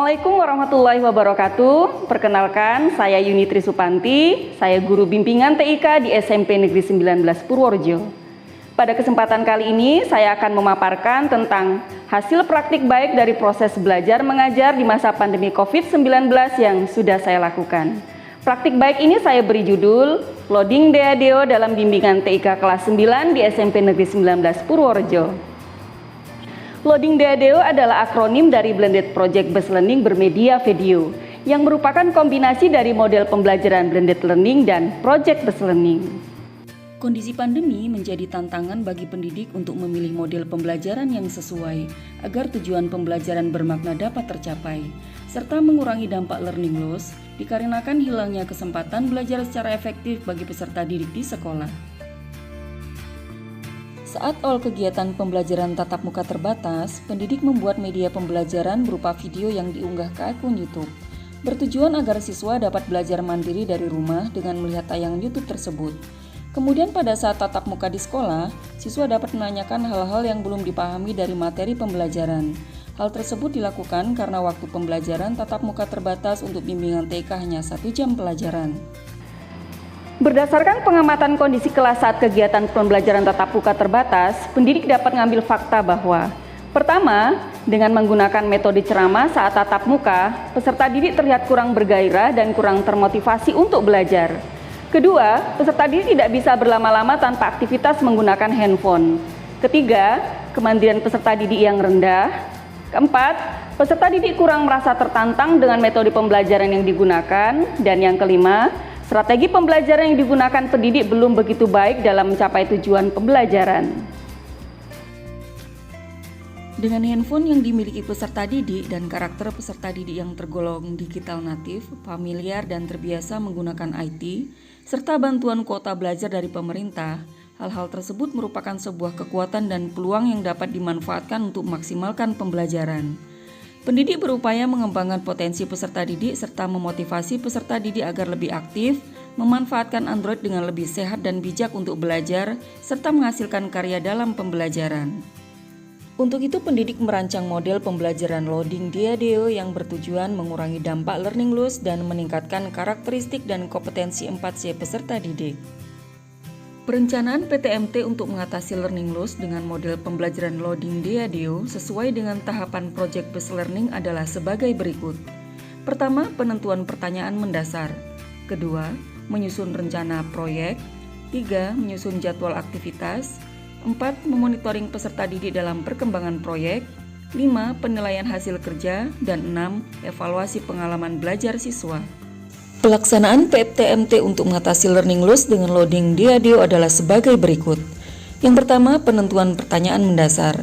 Assalamualaikum warahmatullahi wabarakatuh. Perkenalkan, saya Yuni Trisupanti, saya guru bimbingan TIK di SMP Negeri 19 Purworejo. Pada kesempatan kali ini, saya akan memaparkan tentang hasil praktik baik dari proses belajar mengajar di masa pandemi COVID-19 yang sudah saya lakukan. Praktik baik ini saya beri judul Loading DADO dalam bimbingan TIK kelas 9 di SMP Negeri 19 Purworejo. Loading DADO adalah akronim dari Blended Project Based Learning bermedia video yang merupakan kombinasi dari model pembelajaran blended learning dan project based learning. Kondisi pandemi menjadi tantangan bagi pendidik untuk memilih model pembelajaran yang sesuai agar tujuan pembelajaran bermakna dapat tercapai, serta mengurangi dampak learning loss dikarenakan hilangnya kesempatan belajar secara efektif bagi peserta didik di sekolah. Saat all kegiatan pembelajaran tatap muka terbatas, pendidik membuat media pembelajaran berupa video yang diunggah ke akun YouTube, bertujuan agar siswa dapat belajar mandiri dari rumah dengan melihat tayangan YouTube tersebut. Kemudian pada saat tatap muka di sekolah, siswa dapat menanyakan hal-hal yang belum dipahami dari materi pembelajaran. Hal tersebut dilakukan karena waktu pembelajaran tatap muka terbatas untuk bimbingan TK hanya 1 jam pelajaran. Berdasarkan pengamatan kondisi kelas saat kegiatan pembelajaran tatap muka terbatas, pendidik dapat mengambil fakta bahwa pertama, dengan menggunakan metode ceramah saat tatap muka, peserta didik terlihat kurang bergairah dan kurang termotivasi untuk belajar. Kedua, peserta didik tidak bisa berlama-lama tanpa aktivitas menggunakan handphone. Ketiga, kemandirian peserta didik yang rendah. Keempat, peserta didik kurang merasa tertantang dengan metode pembelajaran yang digunakan. Dan yang kelima, strategi pembelajaran yang digunakan pendidik belum begitu baik dalam mencapai tujuan pembelajaran. Dengan handphone yang dimiliki peserta didik dan karakter peserta didik yang tergolong digital natif, familiar dan terbiasa menggunakan IT, serta bantuan kuota belajar dari pemerintah, hal-hal tersebut merupakan sebuah kekuatan dan peluang yang dapat dimanfaatkan untuk memaksimalkan pembelajaran. Pendidik berupaya mengembangkan potensi peserta didik serta memotivasi peserta didik agar lebih aktif, memanfaatkan Android dengan lebih sehat dan bijak untuk belajar, serta menghasilkan karya dalam pembelajaran. Untuk itu, pendidik merancang model pembelajaran Loading DADO yang bertujuan mengurangi dampak learning loss dan meningkatkan karakteristik dan kompetensi 4C peserta didik. Perencanaan PTMT untuk mengatasi learning loss dengan model pembelajaran Loading DADO sesuai dengan tahapan Project Based Learning adalah sebagai berikut. Pertama, penentuan pertanyaan mendasar. Kedua, menyusun rencana proyek. 3, menyusun jadwal aktivitas. 4, memonitoring peserta didik dalam perkembangan proyek. 5, penilaian hasil kerja. Dan 6, evaluasi pengalaman belajar siswa. Pelaksanaan PTMT untuk mengatasi learning loss dengan Loading DADO adalah sebagai berikut. Yang pertama, penentuan pertanyaan mendasar.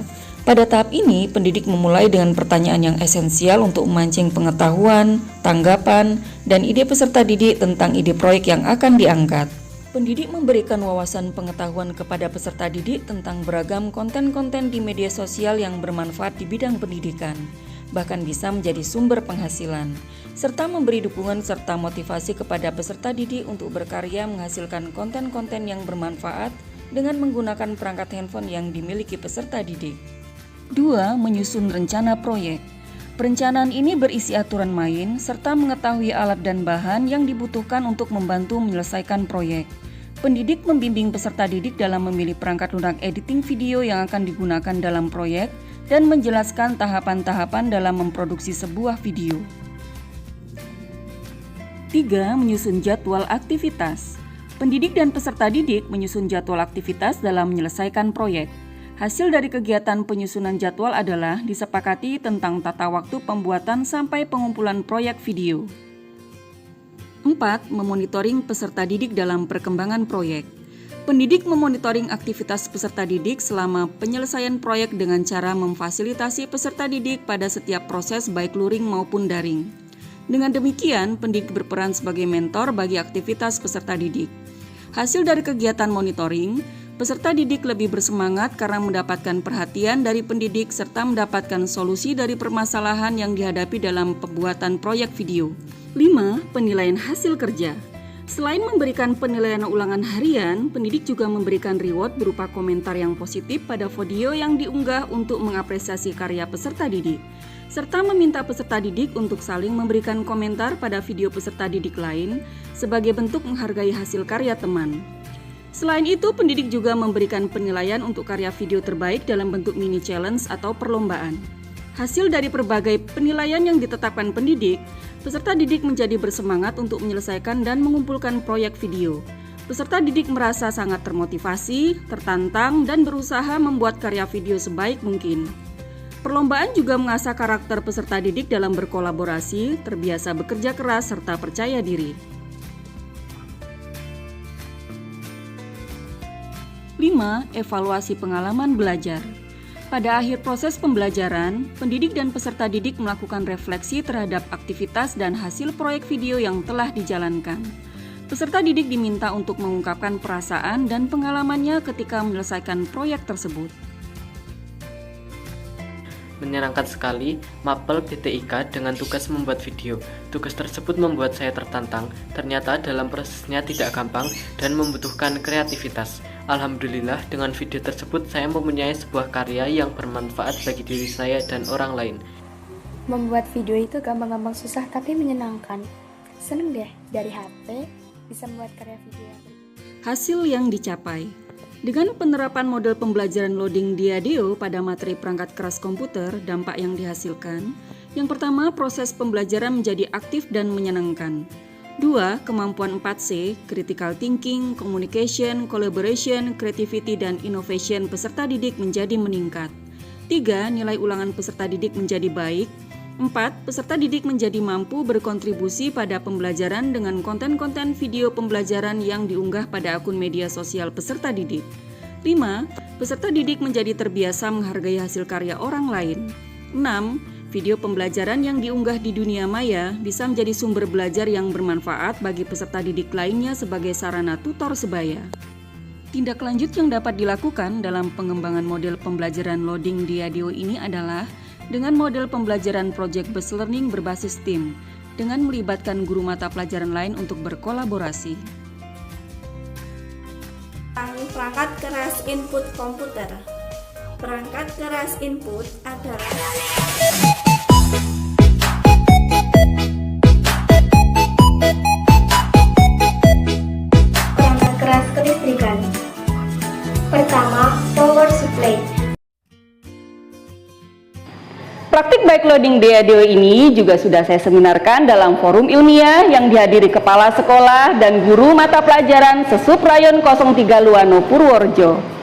Pada tahap ini, pendidik memulai dengan pertanyaan yang esensial untuk memancing pengetahuan, tanggapan, dan ide peserta didik tentang ide proyek yang akan diangkat. Pendidik memberikan wawasan pengetahuan kepada peserta didik tentang beragam konten-konten di media sosial yang bermanfaat di bidang pendidikan, bahkan bisa menjadi sumber penghasilan, serta memberi dukungan serta motivasi kepada peserta didik untuk berkarya menghasilkan konten-konten yang bermanfaat dengan menggunakan perangkat handphone yang dimiliki peserta didik. 2. Menyusun rencana proyek. Perencanaan ini berisi aturan main serta mengetahui alat dan bahan yang dibutuhkan untuk membantu menyelesaikan proyek. Pendidik membimbing peserta didik dalam memilih perangkat lunak editing video yang akan digunakan dalam proyek dan menjelaskan tahapan-tahapan dalam memproduksi sebuah video. 3. Menyusun jadwal aktivitas. Pendidik dan peserta didik menyusun jadwal aktivitas dalam menyelesaikan proyek. Hasil dari kegiatan penyusunan jadwal adalah disepakati tentang tata waktu pembuatan sampai pengumpulan proyek video. 4. Memonitoring peserta didik dalam perkembangan proyek. Pendidik memonitoring aktivitas peserta didik selama penyelesaian proyek dengan cara memfasilitasi peserta didik pada setiap proses baik luring maupun daring. Dengan demikian, pendidik berperan sebagai mentor bagi aktivitas peserta didik. Hasil dari kegiatan monitoring, peserta didik lebih bersemangat karena mendapatkan perhatian dari pendidik serta mendapatkan solusi dari permasalahan yang dihadapi dalam pembuatan proyek video. 5. Penilaian hasil kerja. Selain memberikan penilaian ulangan harian, pendidik juga memberikan reward berupa komentar yang positif pada video yang diunggah untuk mengapresiasi karya peserta didik, serta meminta peserta didik untuk saling memberikan komentar pada video peserta didik lain sebagai bentuk menghargai hasil karya teman. Selain itu, pendidik juga memberikan penilaian untuk karya video terbaik dalam bentuk mini challenge atau perlombaan. Hasil dari berbagai penilaian yang ditetapkan pendidik, peserta didik menjadi bersemangat untuk menyelesaikan dan mengumpulkan proyek video. Peserta didik merasa sangat termotivasi, tertantang, dan berusaha membuat karya video sebaik mungkin. Perlombaan juga mengasah karakter peserta didik dalam berkolaborasi, terbiasa bekerja keras, serta percaya diri. 5. Evaluasi pengalaman belajar. Pada akhir proses pembelajaran, pendidik dan peserta didik melakukan refleksi terhadap aktivitas dan hasil proyek video yang telah dijalankan. Peserta didik diminta untuk mengungkapkan perasaan dan pengalamannya ketika menyelesaikan proyek tersebut. Menyenangkan sekali mapel BTIK dengan tugas membuat video. Tugas tersebut membuat saya tertantang. Ternyata dalam prosesnya tidak gampang dan membutuhkan kreativitas. Alhamdulillah, dengan video tersebut saya mempunyai sebuah karya yang bermanfaat bagi diri saya dan orang lain. Membuat video itu gampang-gampang susah tapi menyenangkan. Seneng deh, dari HP bisa membuat karya video yang Hasil yang dicapai. Dengan penerapan model pembelajaran loading Diadeo pada materi perangkat keras komputer, dampak yang dihasilkan. Yang pertama, proses pembelajaran menjadi aktif dan menyenangkan. 2. Kemampuan 4C, critical thinking, communication, collaboration, creativity, dan innovation peserta didik menjadi meningkat. 3. Nilai ulangan peserta didik menjadi baik. 4. Peserta didik menjadi mampu berkontribusi pada pembelajaran dengan konten-konten video pembelajaran yang diunggah pada akun media sosial peserta didik. 5. Peserta didik menjadi terbiasa menghargai hasil karya orang lain. 6. Video pembelajaran yang diunggah di dunia maya bisa menjadi sumber belajar yang bermanfaat bagi peserta didik lainnya sebagai sarana tutor sebaya. Tindak lanjut yang dapat dilakukan dalam pengembangan model pembelajaran loading Diadeo ini adalah dengan model pembelajaran project-based learning berbasis tim, dengan melibatkan guru mata pelajaran lain untuk berkolaborasi. Perangkat keras input komputer. Perangkat keras input adalah perangkat keras kelistrikan. Pertama, power supply. Praktik baik loading Diadeo ini juga sudah saya seminarkan dalam forum ilmiah yang dihadiri kepala sekolah dan guru mata pelajaran Sesup Rayon 03 Luano Purworejo.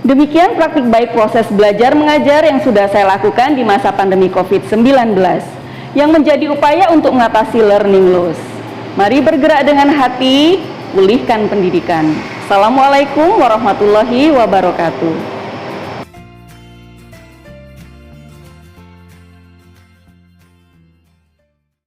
Demikian praktik baik proses belajar mengajar yang sudah saya lakukan di masa pandemi COVID-19 yang menjadi upaya untuk mengatasi learning loss. Mari bergerak dengan hati, pulihkan pendidikan. Assalamualaikum warahmatullahi wabarakatuh.